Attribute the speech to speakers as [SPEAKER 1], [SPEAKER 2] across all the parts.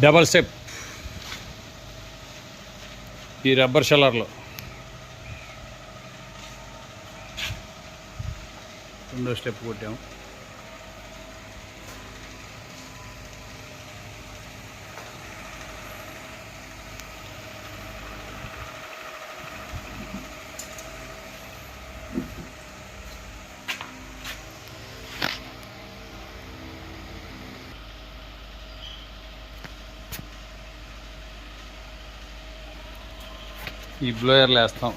[SPEAKER 1] Double step ఈ rubber షెల్లర్లో రెండో step కొట్టాము. ఈ బ్లోయర్లు వేస్తాం.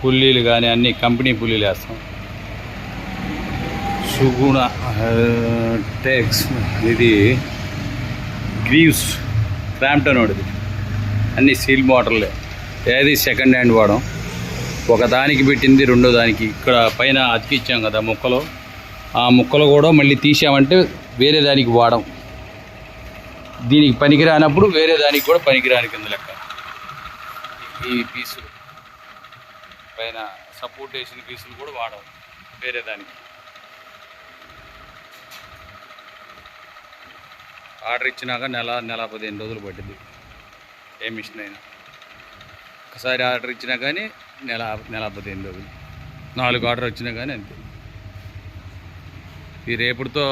[SPEAKER 1] పుల్లీలు కానీ అన్ని కంపెనీ పుల్లీలు వేస్తాం. సుగుణ టెక్స్ ఇది గ్రీవ్స్ క్రాంప్టన్ వాడిది. అన్ని సీల్ మోటార్లే, ఏది సెకండ్ హ్యాండ్ వాడడం. ఒక దానికి పెట్టింది రెండో దానికి ఇక్కడ పైన అతికిచ్చాం కదా ముక్కలు, ఆ ముక్కలు కూడా మళ్ళీ తీసామంటే వేరే దానికి వాడం. దీనికి పనికిరానప్పుడు వేరే దానికి కూడా పనికిరాని కింద లెక్క. ఈ పీసులు పైన సపోర్ట్ వేసిన పీసులు కూడా వాడవు వేరే దానికి. ఆర్డర్ ఇచ్చినాక నెల 15 రోజులు పట్టింది ఏ మిషన్ అయినా. ఒకసారి ఆర్డర్ ఇచ్చినా కానీ నెల 15 రోజులు, 4 ఆర్డర్ వచ్చినా కానీ అంతే. ఈ రేపుడుతో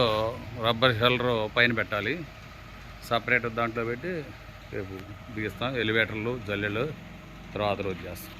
[SPEAKER 1] రబ్బర్ షెల్లర్ పైన పెట్టాలి, సపరేట్ దాంట్లో పెట్టి రేపు బిగిస్తాం. ఎలివేటర్లు జల్లెలు తర్వాత రోజు చేస్తాం.